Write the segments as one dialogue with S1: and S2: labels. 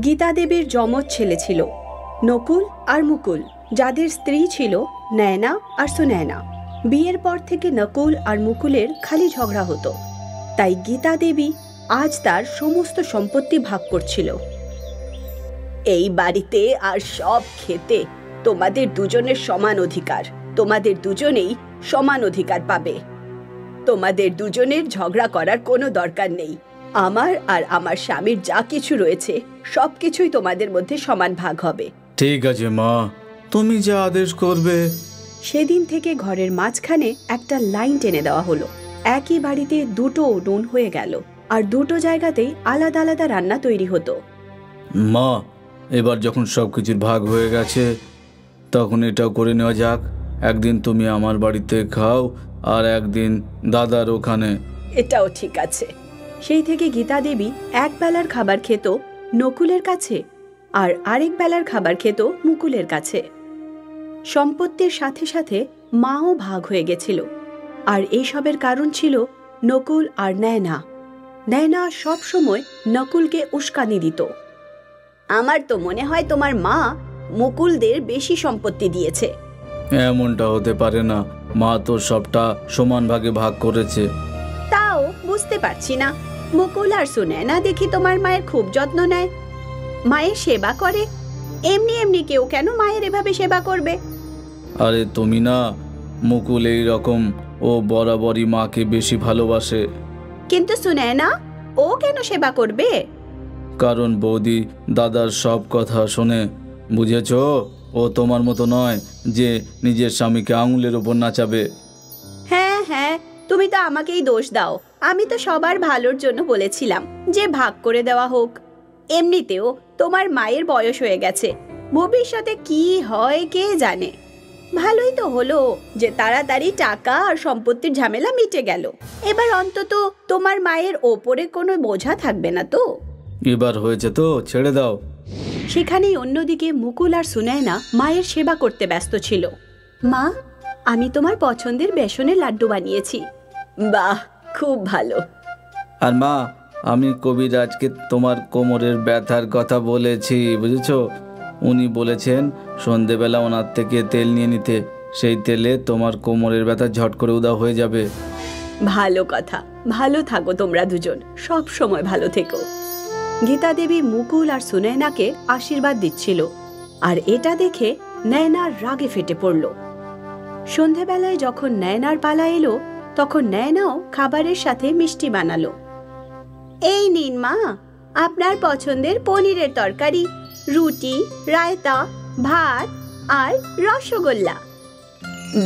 S1: গীতা দেবীর যমজ ছেলে ছিল নকুল আর মুকুল, যাদের স্ত্রী ছিল নয়না আর সুনয়না। বিয়ের পর থেকে নকুল আর মুকুলের খালি ঝগড়া হতো, তাই গীতা দেবী আজ তার সমস্ত সম্পত্তি ভাগ করছিল। এই বাড়িতে আর সব খেতে তোমাদের দুজনের সমান অধিকার, তোমাদের দুজনেই সমান অধিকার পাবে। তোমাদের দুজনের ঝগড়া করার কোনো দরকার নেই। আমার আর আমার স্বামীর যা কিছু রয়েছে সবকিছুই তোমাদের মধ্যে সমান ভাগ হবে।
S2: ঠিক আছে মা, তুমি যা আদেশ করবে।
S1: সেদিন থেকে ঘরের মাঝখানে একটা লাইন টেনে দেওয়া হলো। একই বাড়িতে দুটো উনুন হয়ে গেল, আর দুটো জায়গাতেই আলাদা আলাদা রান্না তৈরি হতো।
S2: মা, এবার যখন সবকিছুর ভাগ হয়ে গেছে তখন এটাও করে নেওয়া যাক। একদিন তুমি আমার বাড়িতে খাও আর একদিন দাদার ওখানে।
S1: এটাও ঠিক আছে। সেই থেকে গীতা দেবী এক বেলার খাবার খেত নকুলের কাছে আর আরেক বেলার খাবার খেত মুকুলের কাছে। সম্পত্তির সাথে সাথে মাও ভাগ হয়ে গেছিল, আর এইসবের কারণ ছিল নকুল আর নয়না। নয়না সব সময় নকুলকে উস্কানি দিত। আমার তো মনে হয় তোমার মা মুকুলদের বেশি সম্পত্তি দিয়েছে।
S2: এমনটা হতে পারে না, মা তো সবটা সমান ভাগে ভাগ করেছে।
S1: তাও বুঝতে পারছি না, মুকুল আর সুনয়না দেখি তোমার মায়ের খুব যত্ন নেয়, মায়ের সেবা করে। এমনি এমনি কেউ কেন মায়ের এভাবে সেবা করবে?
S2: আরে তুমি না, মুকুল এই রকম, ও বরাবরই মাকে বেশি ভালোবাসে।
S1: কিন্তু সুনয়না, ও কেন সেবা করবে?
S2: কারণ বৌদি দাদার সব কথা শোনে, বুঝেছো? ও তোমার মতো নয় যে নিজের স্বামীকে আঙুলের ওপর নাচাবে।
S1: হ্যাঁ হ্যাঁ, তুমি তো আমাকেই দোষ দাও। আমি তো সবার ভালোর জন্য বলেছিলাম যে ভাগ করে দেওয়া হোক। এমনিতেও তোমার মায়ের বয়স হয়ে গেছে, ভবিষ্যতে কি হয় কে জানে। ভালোই তো হলো যে তাড়াতাড়ি টাকা আর সম্পত্তির ঝামেলা মিটে গেল। এবার অন্তত তোমার মায়ের ওপরে কোনো বোঝা থাকবে না তো।
S2: এবার হয়েছে তো, ছেড়ে দাও।
S1: সেখানেই অন্যদিকে মুকুল আর সুনয়না মায়ের সেবা করতে ব্যস্ত ছিল। মা, আমি তোমার পছন্দের বেসনের লাড্ডু বানিয়েছি। বাহ, খুব ভালো।
S2: আর মা, আমি কবিরাজকে তোমার কোমরের ব্যথার কথা বলেছি, বুঝেছো? উনি বলেছেন সন্ধেবেলা ওনার থেকে তেল নিয়ে নিতে, সেই তেলে তোমার কোমরের ব্যথা ঝট করে উধাও হয়ে যাবে।
S1: ভালো কথা, ভালো থাকো তোমরা দুজন, সব সময় ভালো থেকো। গীতা দেবী মুকুল আর সুনয়নাকে আশীর্বাদ দিচ্ছিল, আর এটা দেখে নয়নার রাগে ফেটে পড়ল। সন্ধেবেলায় যখন নয়নার পালা এলো, তখন নয়নাও খাবারের সাথে মিষ্টি বানালো। এই নিন মা, আপনার পছন্দের পনিরের তরকারি, রুটি, রায়তা, ভাত আর রসগোল্লা।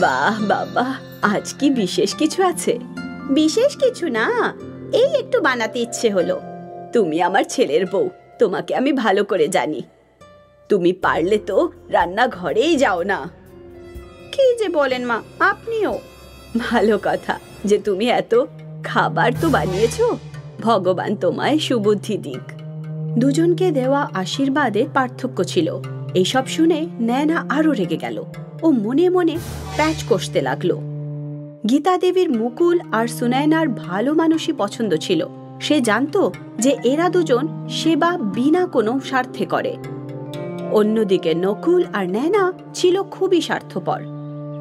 S1: বাহ বাবা, আজ কি বিশেষ কিছু আছে? বিশেষ কিছু না, এই একটু বানাতে ইচ্ছে হলো। তুমি আমার ছেলের বউ, তোমাকে আমি ভালো করে জানি। তুমি পারলে তো রান্নাঘরেই যাও না। কি যে বলেন মা, আপনিও? ভালো কথা যে তুমি এত খাবার তো বানিয়েছো, ভগবান তোমায় সুবুদ্ধি দিক। দুজনকে দেওয়া আশীর্বাদে পার্থক্য ছিল। এইসব শুনে নয়না আরো রেগে গেল। ও মনে মনে প্যাচ কষতে লাগলো। গীতা দেবীর মুকুল আর সুনয়নার ভালো মানুষই পছন্দ ছিল। সে জানতো যে এরা দুজন সেবা বিনা কোনো স্বার্থে করে। অন্যদিকে নকুল আর নয়না ছিল খুবই স্বার্থপর।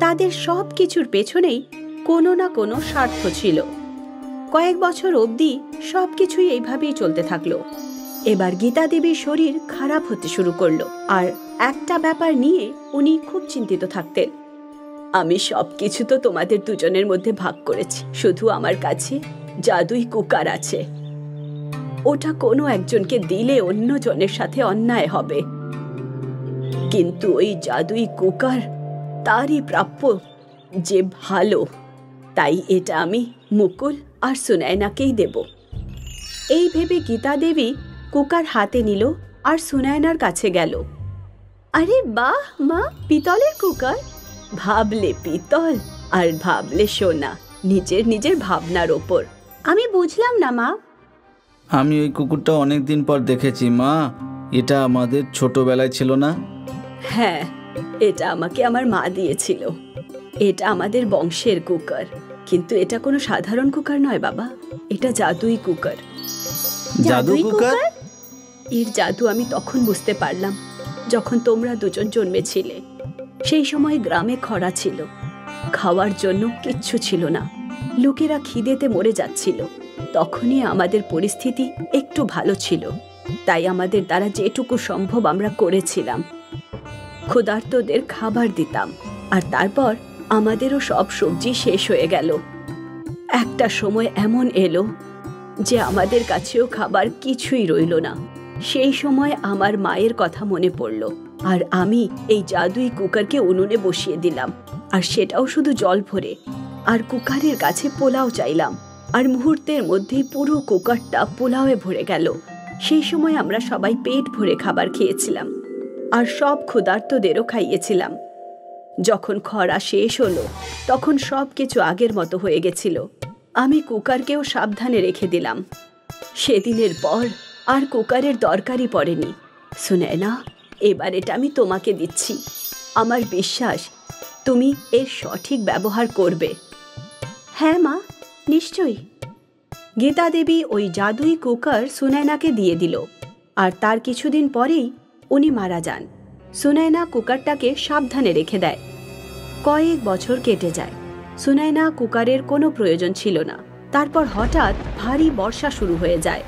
S1: তাদের সব কিছুর পেছনেই কোনো না কোনো স্বার্থ ছিল। কয়েক বছর অবধি সবকিছুই এইভাবেই চলতে থাকলো। এবার গীতা দেবীর শরীর খারাপ হতে শুরু করলো, আর একটা ব্যাপার নিয়ে উনি খুব চিন্তিত থাকতেন। আমি সবকিছু তো তোমাদের দুজনের মধ্যে ভাগ করেছি, শুধু আমার কাছে জাদুই কুকার আছে। ওটা কোনো একজনকে দিলে অন্য জনের সাথে অন্যায় হবে, কিন্তু ওই জাদুই কুকার তারই প্রাপ্য যে ভালো। তাই এটা আমি মুকুল আর সুনয়নাকেই দেব। এই ভেবে গীতা দেবী কুকার হাতে নিল আর সুনয়নার কাছে গেল। আরে বাহ মা, পিতলের কুকার! ভাবলে পিতল আর ভাবলে সোনা, নিজের নিজের ভাবনার ওপর। আমি বুঝলাম না মা।
S2: আমি ওই কুকুরটা অনেকদিন পর দেখেছি মা। এটা আমাদের ছোটবেলায় ছিল না?
S1: হ্যাঁ, এটা আমাকে আমার মা দিয়েছিল। এটা আমাদের বংশের কুকার, কিন্তু এটা কোনো সাধারণ কুকার নয় বাবা, এটা জাদুই কুকার।
S2: জাদুই কুকার?
S1: এর জাদু আমি তখন বুঝতে পারলাম যখন তোমরা দুজন জন্মেছিলে। সেই সময় গ্রামে খরা ছিল, খাওয়ার জন্য কিচ্ছু ছিল না, লোকেরা খিদেতে মরে যাচ্ছিল। তখনই আমাদের পরিস্থিতি একটু ভালো ছিল, তাই আমাদের দ্বারা যেটুকু সম্ভব আমরা করেছিলাম। ক্ষুধার্তদের খাবার দিতাম, আর তারপর আমাদেরও সব সবজি শেষ হয়ে গেল। একটা সময় এমন এলো যে আমাদের কাছেও খাবার কিছুই রইল না। সেই সময় আমার মায়ের কথা মনে পড়ল, আর আমি এই জাদুই কুকারকে উনুনে বসিয়ে দিলাম, আর সেটাও শুধু জল ভরে। আর কুকারের কাছে পোলাও চাইলাম, আর মুহূর্তের মধ্যেই পুরো কুকারটা পোলাওয়ে ভরে গেল। সেই সময় আমরা সবাই পেট ভরে খাবার খেয়েছিলাম, আর সব ক্ষুধার্তদেরও খাইয়েছিলাম। যখন খরা শেষ হলো তখন সব কিছু আগের মতো হয়ে গেছিল। আমি কুকারকেও সাবধানে রেখে দিলাম। সেদিনের পর আর কুকারের দরকারই পড়েনি। সুনয়না, এবার এটা আমি তোমাকে দিচ্ছি। আমার বিশ্বাস তুমি এর সঠিক ব্যবহার করবে। হ্যাঁ মা, নিশ্চয়ই। গীতা দেবী ওই জাদুই কুকার সুনয়নাকে দিয়ে দিল, আর তার কিছুদিন পরেই উনি মারা যান। সুনয়না কুকারটাকে সাবধানে রেখে দেয়। কয়েক বছর কেটে যায়। সুনয়না কুকারের কোনো প্রয়োজন ছিল না। তারপর হঠাৎ ভারী বর্ষা শুরু হয়ে যায়।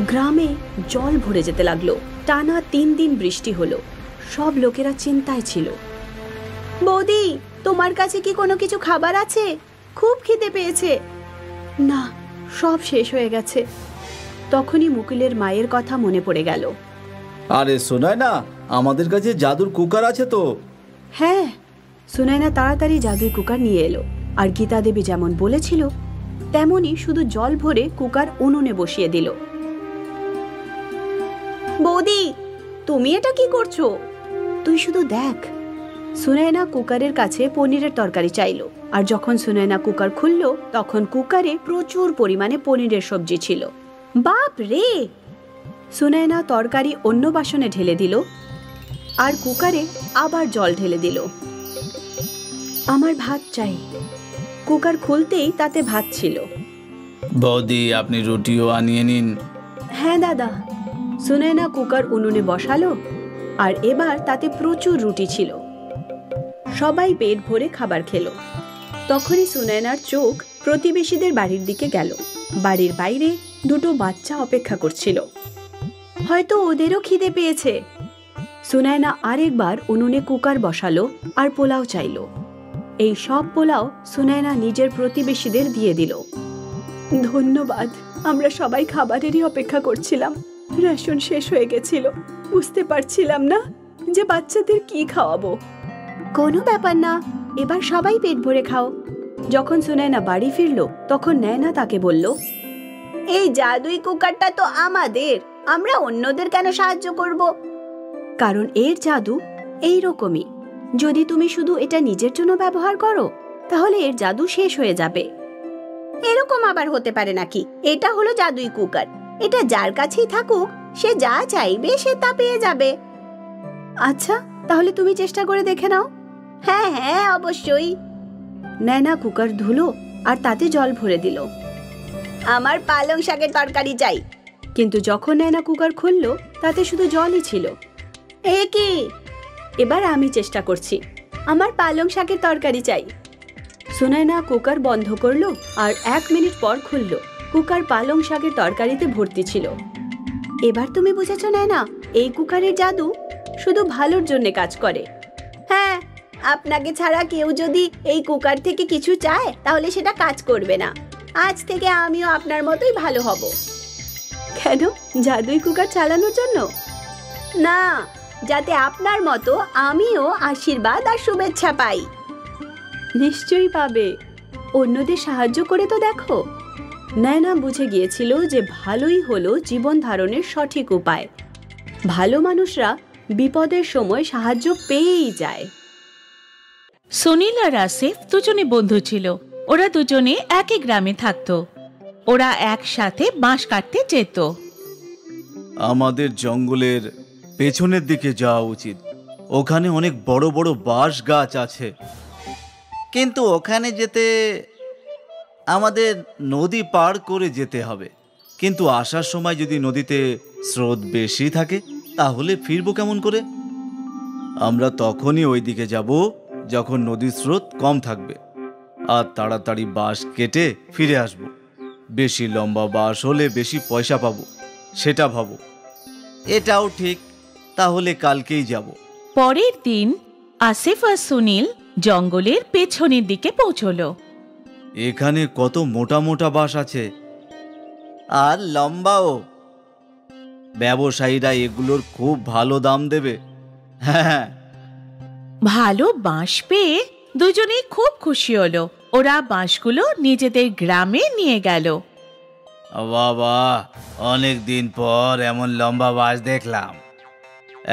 S1: গ্রামে জল ভরে যেতে লাগলো। টানা 3 দিন বৃষ্টি হলো। সব লোকেরা চিন্তায় ছিল। বৌদি, তোমার কাছে কি কোনো কিছু খাবার আছে? খুব খিদে পেয়েছে। না, সব শেষ হয়ে গেছে। তখনই মুকুলের মায়ের কথা মনে পড়ে গেল।
S2: আরে সুনয়না, আমাদের কাছে জাদুর কুকার আছে তো।
S1: হ্যাঁ। সুনয়না তাড়াতাড়ি জাদুই কুকার নিয়ে এলো, আর গীতা দেবী যেমন বলেছিল তেমনই শুধু জল ভরে কুকার উনুনে বসিয়ে দিল। বৌদি, তুমি এটা কি করছো? তুই শুধু দেখ। সুনয়না কুকারের কাছে পনিরের তরকারি চাইলো, আর যখন সুনয়না কুকার খুলল তখন কুকারে প্রচুর পরিমাণে পনিরের সবজি ছিল। বাপ রে! সুনয়না তরকারি অন্য বাসনে ঢেলে দিল, আর কুকারে আবার জল ঢেলে দিল। আমার ভাত চাই। কুকার খুলতেই তাতে ভাত ছিল।
S2: বৌদি, আপনি রুটিও আনিয়ে নিন।
S1: হ্যাঁ দাদা। সুনয়না কুকার উনুনে বসালো, আর এবার তাতে প্রচুর রুটি ছিল। সবাই পেট ভরে খাবার খেলো। তখনই সুনয়নার চোখ প্রতিবেশীদের বাড়ির দিকে গেল। বাড়ির বাইরে 2 বাচ্চা অপেক্ষা করছিল। হয়তো ওদেরও খিদে পেয়েছে। সুনয়না আরেকবার উনুনে কুকার বসালো আর পোলাও চাইলো। এই সব পোলাও সুনয়না নিজের প্রতিবেশীদের দিয়ে দিল। ধন্যবাদ। আমরা সবাই খাবারেরই অপেক্ষা করছিলাম। রেশন শেষ হয়ে গেছিল, বুঝতে পারছিলাম না যে বাচ্চাদের কি খাওয়াবো। কোনো ব্যাপার না, এবার সবাই পেট ভরে খাও। যখন সুনয়না বাড়ি ফিরল তখন নয়না তাকে বলল, এই জাদুই কুকারটা তো আমাদের, আমরা অন্যদের কেন সাহায্য করব? কারণ এর জাদু এইরকমই। যদি তুমি শুধু এটা নিজের জন্য ব্যবহার করো তাহলে এর জাদু শেষ হয়ে যাবে। এরকম আবার হতে পারে নাকি? এটা হলো জাদুই কুকার, এটা যার কাছেই থাকুক সে যা চাইবে সে তা পেয়ে যাবে। আচ্ছা, তাহলে তুমি চেষ্টা করে দেখে নাও। হ্যাঁ হ্যাঁ, অবশ্যই। নয়না কুকার ধুলো আর তাতে জল ভরে দিল। আমার পালং শাকের তরকারি চাই। কিন্তু যখন নয়না কুকার খুলল তাতে শুধু জলই ছিল। এ কি? এবার আমি চেষ্টা করছি। আমার পালং শাকের তরকারি চাই। সুনয়না কুকার বন্ধ করলো আর 1 মিনিট পর খুলল। কুকার পালং শাকের তরকারিতে ভর্তি ছিল। এবার তুমি বুঝেছো নয়না, এই কুকারের জাদু শুধু ভালোর জন্য কাজ করে। হ্যাঁ, আপনাকে ছাড়া কেউ যদি এই কুকার থেকে কিছু চায় তাহলে সেটা কাজ করবে না। আজ থেকে আমিও আপনার মতোই ভালো হব। কেন, জাদুই কুকার চালানোর জন্য? না, যাতে আপনার মতো আমিও আশীর্বাদ আর শুভেচ্ছা পাই। নিশ্চয়ই পাবে। অন্যদের সাহায্য করে তো দেখো। নয়না বুঝে গিয়েছিল যে ভালোই হলো জীবন ধারণের সঠিক উপায়। ভালো মানুষরা বিপদের সময় সাহায্য পেয়েই যায়।
S3: সুনীল আর আসিফ দুজনে বন্ধু ছিল। ওরা দুজনে একই গ্রামে থাকতো। ওরা একসাথে বাঁশ কাটতে যেত।
S4: আমাদের জঙ্গলের পেছনের দিকে যাওয়া উচিত। ওখানে অনেক বড় বড় বাঁশ গাছ আছে। কিন্তু ওখানে যেতে আমাদের নদী পার করে যেতে হবে। কিন্তু আসার সময় যদি নদীতে স্রোত বেশি থাকে তাহলে ফিরবো কেমন করে? আমরা তখনই ওই দিকে যাব যখন নদীর স্রোত কম থাকবে, আর তাড়াতাড়ি বাঁশ কেটে ফিরে আসব। বেশি লম্বা বাঁশ হলে বেশি পয়সা পাবো, সেটা ভাবো। এটাও ঠিক, তাহলে কালকেই যাব।
S3: পরের দিন আসিফ আর সুনীল জঙ্গলের পেছনের দিকে পৌঁছলো।
S4: এখানে কত মোটা মোটা বাঁশ আছে, আর লম্বাও। ব্যবসায়ীরা এগুলোর খুব ভালো দাম দেবে। হ্যাঁ,
S3: ভালো বাঁশ পেয়ে দুজনেই খুব খুশি হলো। ওরা বাঁশগুলো নিজেদের গ্রামে নিয়ে গেল।
S4: বাবা, অনেক দিন পর এমন লম্বা বাঁশ দেখলাম।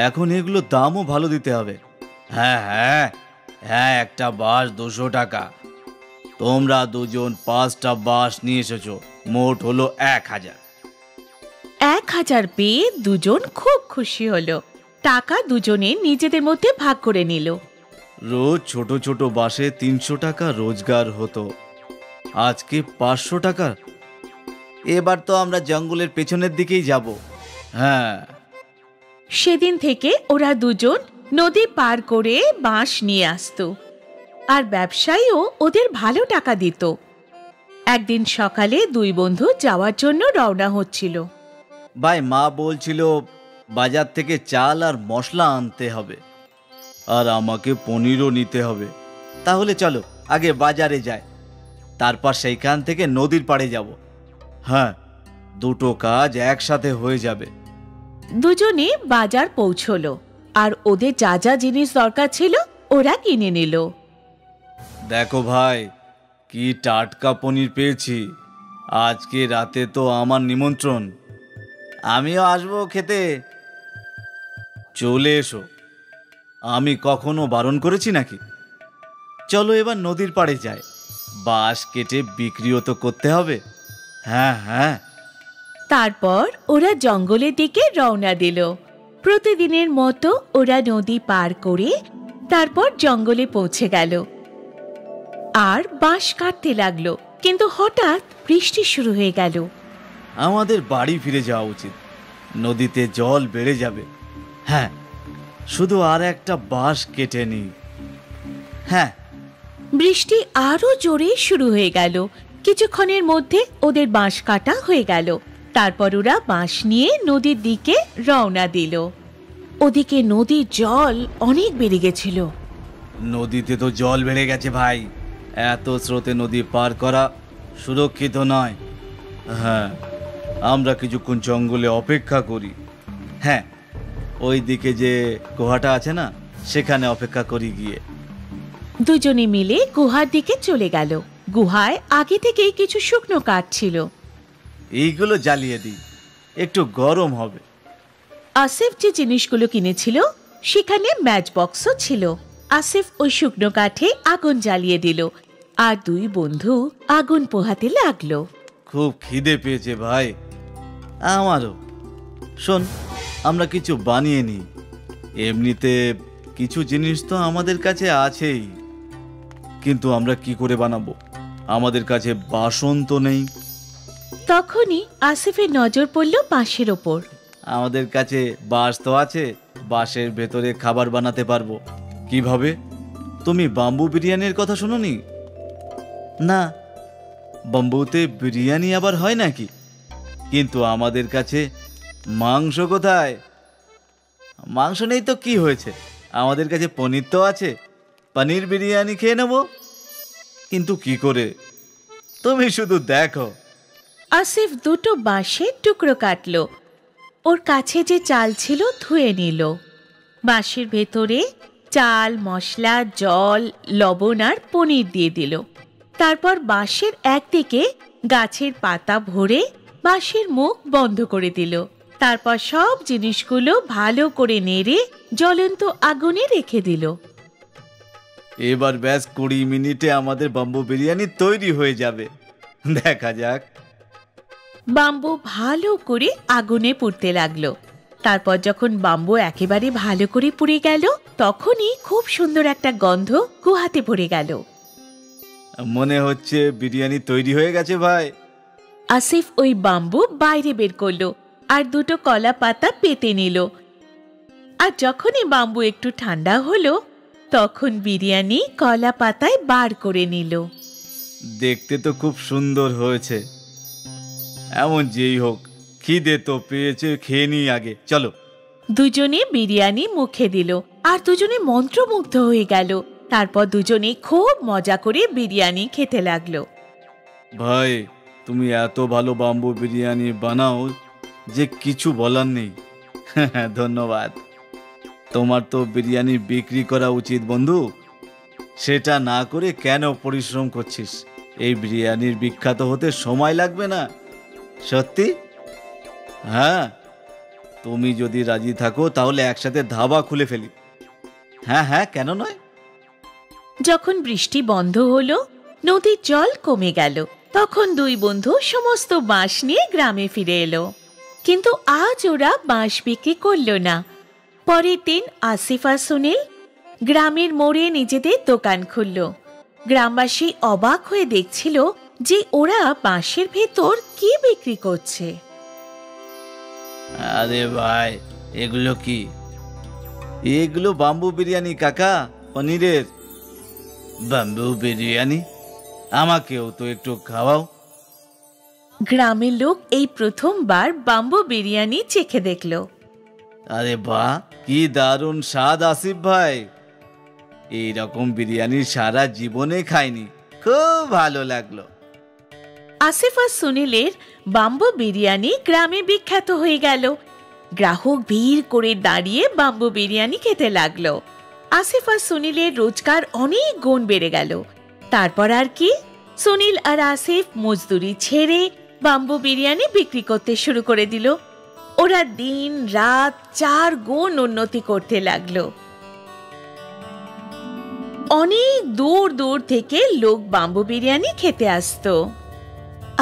S4: এখন এগুলো দামও ভালো দিতে হবে। হ্যাঁ হ্যাঁ হ্যাঁ, একটা বাঁশ 200 টাকা। তোমরা দুজন 5টা বাঁশ নিয়ে এসেছো, মোট হলো 1000।
S3: 1000 পেয়ে দুজন খুব খুশি হলো। টাকা দুজনে নিজেদের মধ্যে ভাগ করে নিল।
S4: রোজ ছোট ছোট বাঁশে 300 টাকা রোজগার হতো, আজকে 500 টাকা। এবার তো আমরা জঙ্গলের পেছনের দিকেই যাব। হ্যাঁ,
S3: সেদিন থেকে ওরা দুজন নদী পার করে বাঁশ নিয়ে আসতো, আর ব্যবসায়ীও ওদের ভালো টাকা দিত। একদিন সকালে দুই বন্ধু যাওয়ার জন্য রওনা হচ্ছিল।
S4: ভাই, মা বলছিল বাজার থেকে চাল আর মশলা আনতে হবে, আর আমাকে পনিরও নিতে হবে। তাহলে চলো আগে বাজারে যাই, তারপর সেইখান থেকে নদীর পাড়ে যাব। হ্যাঁ, দুটো কাজ একসাথে হয়ে যাবে।
S3: দুজনে বাজার পৌঁছলো, আর ওদের যা যা জিনিস দরকার ছিল ওরা কিনে নিল।
S4: দেখো ভাই, কি টাটকা পনির পেয়েছি। আজকে রাতে তো আমার নিমন্ত্রণ, আমিও আসবো খেতে। চলে এসো, আমি কখনো বারণ করেছি নাকি? চলো এবার নদীর পাড়ে যাই, বাঁশ কেটে বিক্রিও তো করতে হবে। হ্যাঁ হ্যাঁ।
S3: তারপর ওরা জঙ্গলের দিকে রওনা দিল। প্রতিদিনের মতো ওরা নদী পার করে তারপর জঙ্গলে পৌঁছে গেল আর বাঁশ কাটতে লাগলো। কিন্তু হঠাৎ বৃষ্টি শুরু হয়ে গেল।
S4: আমাদের বাড়ি ফিরে যাওয়া উচিত, নদীতে জল বেড়ে যাবে। হ্যাঁ, শুধু আর একটা বাঁশ কেটে নিই। হ্যাঁ।
S3: বৃষ্টি আরো জোরে শুরু হয়ে গেল। কিছুক্ষণের মধ্যে ওদের বাঁশ কাটা হয়ে গেল। তারপর ওরা বাঁশ নিয়ে নদীর দিকে রওনা দিল। ওদিকে নদীর জল অনেক বেড়ে গেছিল।
S4: নদীতে তো জল বেড়ে গেছে ভাই, এত স্রোতে নদী পার করা সুরক্ষিত নয়। হ্যাঁ, আমরা কিছুক্ষণ জঙ্গলে অপেক্ষা করি। হ্যাঁ, ওই দিকে যে গুহাটা আছে না, সেখানে অপেক্ষা করি গিয়ে।
S3: দুজনে মিলে গুহার দিকে চলে গেল। গুহায় আগে থেকেই কিছু শুকনো কাঠ ছিল।
S4: এইগুলো জ্বালিয়ে দিই, একটু গরম হবে।
S3: আসিফ যে জিনিসগুলো কিনেছিল সেখানে ম্যাচ বক্সও ছিল। আসিফ ওই শুকনো কাঠে আগুন জ্বালিয়ে দিল, আর দুই বন্ধু আগুন পোহাতে লাগলো।
S4: খুব খিদে পেয়েছে ভাই আমারও। শোন, আমরা কিছু বানিয়ে নিই। এমনিতে কিছু জিনিস তো আমাদের কাছে আছেই, কিন্তু আমরা কি করে বানাবো? আমাদের কাছে বাসন তো নেই।
S3: তখনই আসিফের নজর পড়ল বাঁশের ওপর।
S4: আমাদের কাছে বাঁশ তো আছে, বাঁশের ভেতরে খাবার বানাতে পারবো। কিভাবে? তুমি বাম্বু বিরিয়ানির কথা শোনোনি? না, বাম্বুতে বিরিয়ানি আবার হয় নাকি? কিন্তু আমাদের কাছে মাংস কোথায়? মাংস নেই তো কি হয়েছে, আমাদের কাছে পনির তো আছে। পনির বিরিয়ানি খেয়ে নেব। কিন্তু কি করে? তুমি শুধু দেখো।
S3: আসিফ দুটো বাঁশের টুকরো কাটলো। ওর কাছে যে চাল ছিল ধুয়ে নিল। বাঁশের ভেতরে চাল, মশলা, জল, লবণ আর পনির দিয়ে দিল। তারপর বাঁশের একদিকে গাছের পাতা ভরে বাঁশের মুখ বন্ধ করে দিল। তারপর সব জিনিসগুলো ভালো করে নেড়ে জ্বলন্ত আগুনে রেখে দিল।
S4: এবার ব্যাস 20 মিনিটে আমাদের বাম্বু বিরিয়ানি তৈরি হয়ে যাবে। দেখা যাক।
S3: বাম্বু ভালো করে আগুনে পুড়তে লাগলো। তারপর যখন বাম্বু একেবারে ভালো করে পুড়ে গেল, তখনই খুব সুন্দর একটা গন্ধ গুহাতে ভরে গেল।
S4: মনে হচ্ছে বিরিয়ানি তৈরি হয়ে গেছে ভাই।
S3: আসিফ ওই বাম্বু বাইরে বের করলো আর দুটো কলা পাতা পেতে নিল। আর যখনই বাম্বু একটু ঠান্ডা হলো তখন বিরিয়ানি কলা পাতায় বার করে নিল।
S4: দেখতে তো খুব সুন্দর হয়েছে। এমন যেই হোক, খিদে তো পেয়েছে, খেয়ে নিই আগে, চলো।
S3: দুজনে বিরিয়ানি মুখে দিল আর দুজনে মন্ত্রমুগ্ধ হয়ে গেল। তারপর দুজনে খুব মজা করে বিরিয়ানি খেতে লাগলো।
S4: ভাই, তুমি এত ভালো বাম্বু বিরিয়ানি বানাও যে কিছু বলার নেই। ধন্যবাদ। তোমার তো বিরিয়ানি বিক্রি করা উচিত বন্ধু। সেটা না করে কেন পরিশ্রম করছিস? এই বিরিয়ানির বিখ্যাত হতে সময় লাগবে না। সত্যি? হ্যাঁ, তুমি যদি রাজি থাকো তাহলে একসাথে ধাবা খুলে ফেলি। হ্যাঁ হ্যাঁ, কেন নয়।
S3: যখন বৃষ্টি বন্ধ হলো, নদীর জল কমে গেল, তখন দুই বন্ধু সমস্ত বাঁশ নিয়ে গ্রামে ফিরে এলো। কিন্তু আজ ওরা বাঁশ বিক্রি করল না। পরের দিন আসিফ আর সুনীল গ্রামের মোড়ে নিজেদের দোকান খুলল। গ্রামবাসী অবাক হয়ে দেখছিল যে ওরা বাঁশের ভেতর কি বিক্রি করছে।
S4: আরে ভাই, এগুলো কি? এগুলো বাম্বু বিরিয়ানি কাকা, পনিরের। বাম্বু বিরিয়ানি? আমাকেও তো একটু খাওয়াও।
S3: গ্রামের লোক এই প্রথমবার বাম্বু বিরিয়ানি চেখে দেখল।
S4: আরে বাহ, কি দারুণ স্বাদ আসিফ ভাই। এইরকম বিরিয়ানি সারা জীবনে খাইনি, খুব ভালো লাগলো।
S3: আসিফ আর সুনীলের বাম্বু বিরিয়ানি গ্রামে বিখ্যাত হয়ে গেল। গ্রাহক ভিড় করে দাঁড়িয়ে বাম্বু বিরিয়ানি খেতে লাগলো। আসিফ আর সুনীলের রোজগার অনেক গুণ বেড়ে গেল। তারপর আর কি, সুনীল আর আসিফ মজদুরি ছেড়ে বাম্বু বিরিয়ানি বিক্রি করতে শুরু করে দিল। ওরা দিন রাত 4 গুণ উন্নতি করতে লাগলো। অনেক দূর দূর থেকে লোক বাম্বু বিরিয়ানি খেতে আসতো।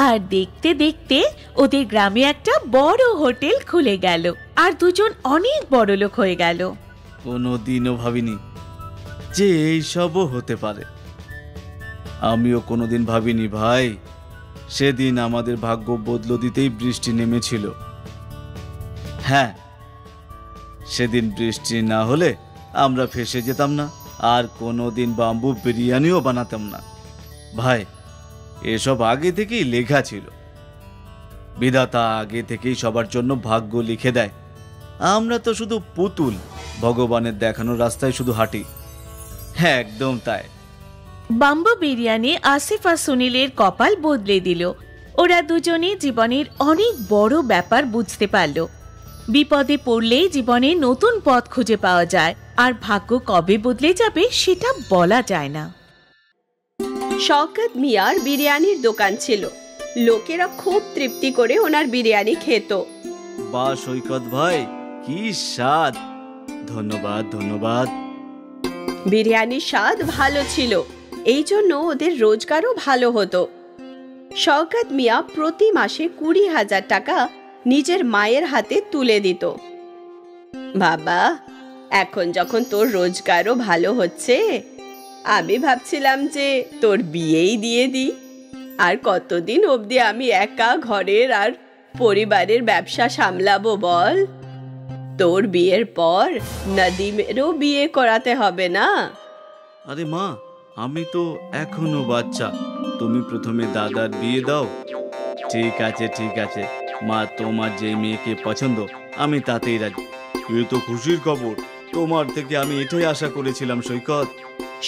S3: আর দেখতে দেখতে ওদের গ্রামে একটা বড় হোটেল খুলে গেল আর দুজন অনেক বড় লোক হয়ে গেল।
S4: কোনোদিনও ভাবিনি যে এইসবও হতে পারে। আমিও কোনোদিন ভাবিনি ভাই, সেদিন আমাদের ভাগ্য বদল দিতেই বৃষ্টি নেমেছিল। হ্যাঁ, সেদিন বৃষ্টি না হলে আমরা ফেঁসে যেতাম না, আর কোনোদিন বাম্বু বিরিয়ানিও বানাতাম না। ভাই, এসব আগে থেকেই লেখা ছিল। বিধাতা আগে থেকেই সবার জন্য ভাগ্য লিখে দেয়। আমরা তো শুধু পুতুল, ভগবানের দেখানো রাস্তায় শুধু হাঁটি। হ্যাঁ, একদম তাই।
S3: বাম্বু বিরিয়ানি আসিফ আর সুনীলের কপাল বদলে দিল। ওরা দুজনে জীবনের অনেক বড় ব্যাপার বুঝতে পারল। বিপদে পড়লেই জীবনে নতুন পথ খুঁজে পাওয়া যায়, আর ভাগ্য কবে বদলে যাবে সেটা বলা যায় না।
S1: শওকত মিয়ার বিরিয়ানির দোকান ছিল। লোকেরা খুব তৃপ্তি করে ওনার বিরিয়ানি খেত।
S4: বাহ সৈকত ভাই, কি স্বাদ! ধন্যবাদ ধন্যবাদ।
S1: বিরিয়ানির স্বাদ ভালো ছিল, এই জন্য ওদের রোজগারও ভালো হতো। শওকত মিয়া প্রতি মাসে 20,000 টাকা নিজের মায়ের হাতে তুলে দিত। বাবা, এখন যখন তোর রোজগারও ভালো হচ্ছে, আমি ভাবছিলাম যে তোর বিয়েই দিয়ে দিই। আর কতদিন অবধি আমি একা ঘরের আর পরিবারের ব্যবসা সামলাবো বল? তোর বিয়ের পর নদীমেরও বিয়ে করাতে হবে না?
S4: আরে মা, আমি তো এখনো বাচ্চা, তুমি প্রথমে দাদার বিয়ে দাও। ঠিক আছে ঠিক আছে মা, তোমার যে মেয়েকে পছন্দ আমি তাতেই রাজি। এ তো খুশির খবর, তোমার থেকে আমি এটাই আশা করেছিলাম সৈকত।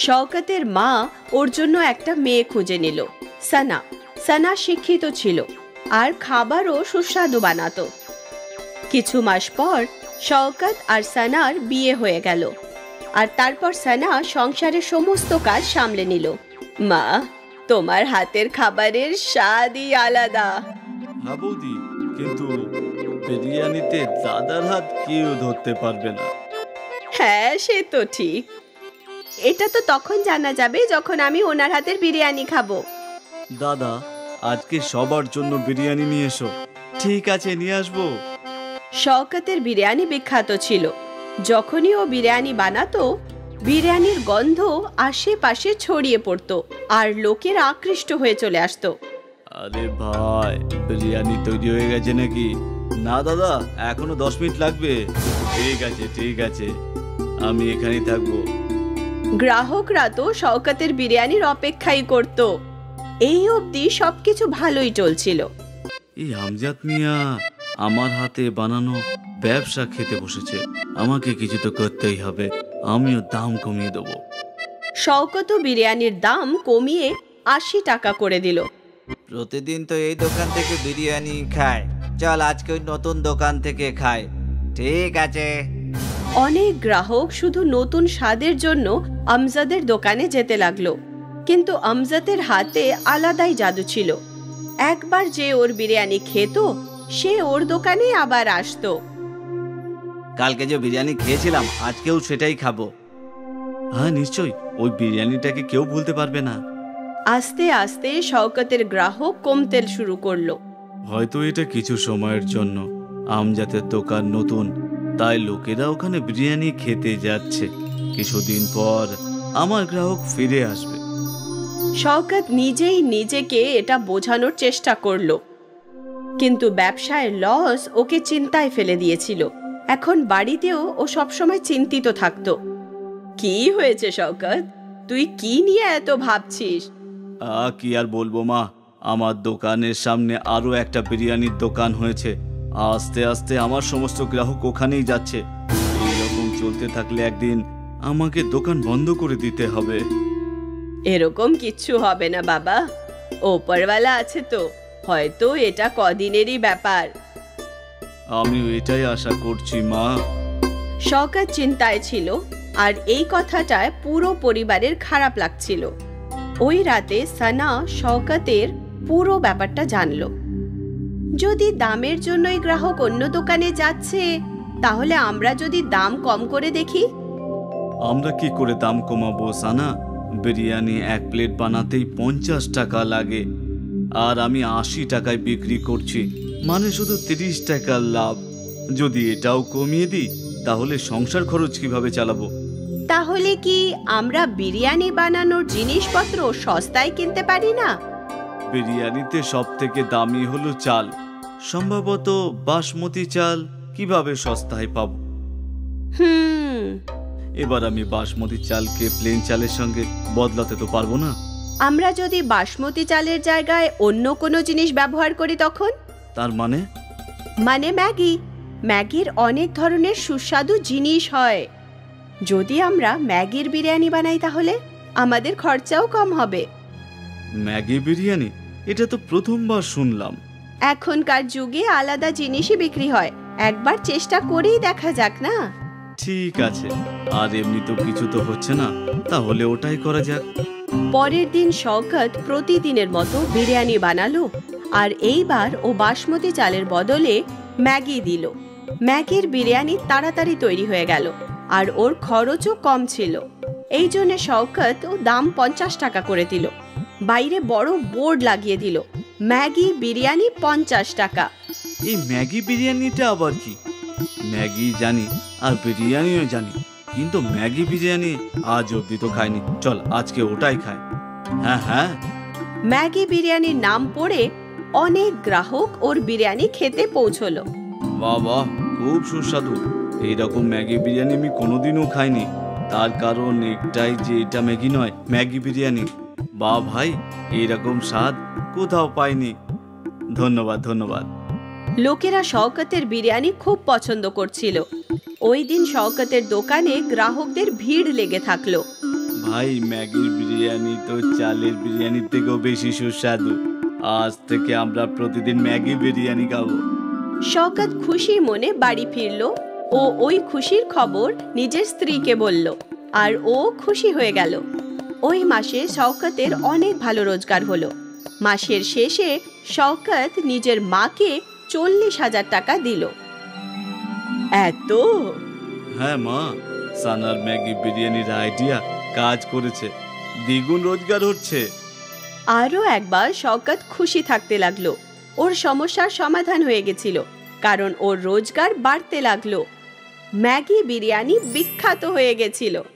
S1: শওকতের মা ওর জন্য একটা মেয়ে খুঁজে নিল, সানা। সানা শিক্ষিত ছিল আর খাবারও সুস্বাদু বানাতো। কিছু মাস পর শওকত আর সানার বিয়ে হয়ে গেল, আর তারপর সানা সংসারের সমস্ত কাজ সামলে নিল। মা, তোমার হাতের খাবারের স্বাদই আলাদা।
S4: হ্যাঁ বৌদি, কিন্তু বিরিয়ানিতে দাদার হাত কেউ ধরতে পারবে না।
S1: হ্যাঁ, সে তো ঠিক। এটা তো তখন জানা যাবে যখন আমি ওনার হাতের বিরিয়ানি খাবো।
S4: দাদা, আজকে সবার জন্য বিরিয়ানি নিয়ে এসো। ঠিক আছে, নিয়ে আসবো।
S1: শওকতের বিরিয়ানি বিখ্যাত ছিল। যখনই ও বিরিয়ানি বানাতো, বিরিয়ানির গন্ধ আশেপাশে ছড়িয়ে পড়তো আর লোকেরা আকৃষ্ট হয়ে চলে আসতো।
S4: আরে ভাই, বিরিয়ানি তৈরি হয়ে গেছে নাকি? না দাদা, এখনো 10 মিনিট লাগবে। ঠিক আছে ঠিক আছে, আমি এখানেই থাকবো।
S1: গ্রাহকরা তো শওকতের বিরিয়ানির অপেক্ষাই করত। এই অবধি সবকিছু ভালোই চলছিল।
S4: এই আমজাদ মিয়া আমার হাতে বানানো ব্যবসা খেতে বসেছে, আমাকে কিছু তো করতেই হবে। আমিও দাম কমিয়ে দেবো।
S1: শওকতও বিরিয়ানির দাম কমিয়ে 80 টাকা করে দিল।
S5: প্রতিদিন তো এই দোকান থেকে বিরিয়ানি খায়, চল আজকে ওই নতুন দোকান থেকে খায়। ঠিক আছে।
S1: অনেক গ্রাহক শুধু নতুন স্বাদের জন্য আমজাদের দোকানে যেতে লাগলো, কিন্তু আমজাদের হাতে আলাদাই জাদু ছিল। একবার যে ওর বিরিয়ানি খেত, সে ওর দোকানে আবার আসতো।
S4: কালকে যে বিরিয়ানি খেয়েছিলাম আজকেও সেটাই খাবো। হ্যাঁ নিশ্চয়ই, ওই বিরিয়ানিটাকে কেউ ভুলতে পারবে না।
S1: আস্তে আস্তে শওকতের গ্রাহক কমতে শুরু করলো।
S4: হয়তো এটা কিছু সময়ের জন্য। আমজাদের দোকান নতুন, তাই লোকেরা ওখানে বিরিয়ানি খেতে যাচ্ছে। কিছুদিন পর আমার গ্রাহক ফিরে আসবে।
S1: শওকত নিজেই নিজেকে এটা বোঝানোর চেষ্টা করলো, কিন্তু ব্যবসায় লস ওকে চিন্তায় ফেলে দিয়েছিল। এখন বাড়িতেও ও সবসময় চিন্তিত থাকতো। কি হয়েছে শওকত, তুই কি নিয়ে এত ভাবছিস?
S4: কি আর বলবো মা, আমার দোকানের সামনে আরো একটা বিরিয়ানির দোকান হয়েছে। আস্তে আস্তে আমার সমস্ত গ্রাহক ওখানেই যাচ্ছে। এইরকম চলতে থাকলে একদিন আমাকে দোকান বন্ধ করে দিতে হবে।
S1: এরকম কিচ্ছু হবে না বাবা, ওপরওয়ালা আছে তো, হয়তো এটা কদিনেরই ব্যাপার।
S4: আমি এটাই আশা করছি মা।
S1: শওকত চিন্তায় ছিল, আর এই কথাটায় পুরো পরিবারের খারাপ লাগছিল। ওই রাতে সানা শওকতের পুরো ব্যাপারটা জানলো। যদি দামের জন্যই গ্রাহক অন্য দোকানে যাচ্ছে, তাহলে আমরা যদি দাম কম করে দেখি।
S4: আমরা কি করে দাম কমাবো সানা? বিরিয়ানি 1 প্লেট বানাতেই 50 টাকা লাগে, আর আমি 80 টাকায় বিক্রি করছি, মানে শুধু 30 টাকার লাভ। যদি এটাও কমিয়ে দিই তাহলে সংসার খরচ কিভাবে চালাবো?
S1: তাহলে কি আমরা বিরিয়ানি বানানোর জিনিসপত্র সস্তায় কিনতে পারি না?
S4: বিরিয়ানিতে সব থেকে দামি হলো চাল, সম্ভবত বাসমতি চাল। কিভাবে সস্তায় পাবো? এবার আমি বাসমতি চালকে প্লেন চালের সঙ্গে বদলাতে তো পারবো না।
S1: আমরা যদি বাসমতি চালের জায়গায় অন্য কোনো জিনিস ব্যবহার করি তখন?
S4: তার মানে?
S1: ম্যাগি। ম্যাগির অনেক ধরনের সুস্বাদু জিনিস হয়। যদি আমরা ম্যাগির বিরিয়ানি বানাই তাহলে আমাদের খরচাও কম হবে।
S4: ম্যাগি বিরিয়ানি? এটা তো প্রথমবার শুনলাম।
S1: এখনকার যুগে আলাদা জিনিসই বিক্রি হয়, একবার চেষ্টা করেই দেখা যাক না?
S4: ঠিক আছে, আর এমনি তো কিছু তো হচ্ছে না, তাহলে ওটাই করা যাক।
S1: পরের দিন শওকত প্রতিদিনের মতো বিরিয়ানি বানালো, আর এইবার ও বাসমতি চালের বদলে ম্যাগি দিল। ম্যাগির বিরিয়ানি তাড়াতাড়ি তৈরি হয়ে গেল, আর ওর খরচও কম ছিল। এই জন্য শওকত ও দাম 50 টাকা করে দিল। বাইরে বড় বোর্ড লাগিয়ে দিল, ম্যাগি বিরিয়ানি 50 টাকা।
S4: এই ম্যাগি বিরিয়ানিটা আবার কি? ম্যাগি জানি আর বিরিয়ানিও জানি, কিন্তু ম্যাগি বিরিয়ানি আজ অব্দি তো খাইনি। চল আজকে ওটাই খাই। হ্যাঁ হ্যাঁ।
S1: ম্যাগি বিরিয়ানির নাম পড়ে অনেক গ্রাহক ওর বিরিয়ানি খেতে পৌঁছলো।
S4: বাহ বাহ, খুব সুস্বাদু। এইরকম ম্যাগি বিরিয়ানি আমি কোনোদিনও খাইনি। তার কারণ একটাই যে এটা ম্যাগি নয়, ম্যাগি বিরিয়ানি। বাহ ভাই, এইরকম স্বাদ কোথাও পাইনি। ধন্যবাদ ধন্যবাদ।
S1: লোকেরা শওকতের বিরিয়ানি খুব পছন্দ করছিল। ওই দিন শওকতের দোকানে গ্রাহকদের ভিড় লেগে থাকলো।
S4: ভাই, ম্যাগির বিরিয়ানি তো চালের বিরিয়ানির থেকেও বেশি সুস্বাদু। আজ থেকে আমরা প্রতিদিন ম্যাগি বিরিয়ানি খাবো।
S1: শওকত খুশি মনে বাড়ি ফিরল ও ওই খুশির খবর নিজের স্ত্রীকে বলল, আর ও খুশি হয়ে গেল। ওই মাসে শওকতের অনেক ভালো রোজগার হলো। মাসের শেষে শওকত নিজের মাকে 40,000 টাকা দিল। এত?
S4: হ্যাঁ মা, সানার ম্যাগি বিরিয়ানির আইডিয়া কাজ করেছে, দ্বিগুণ রোজগার হচ্ছে।
S1: আরো একবার শওকত খুশি থাকতে লাগলো। ওর সমস্যার সমাধান হয়ে গেছিল, কারণ ওর রোজগার বাড়তে লাগলো। ম্যাগি বিরিয়ানি বিখ্যাত হয়ে গেছিল।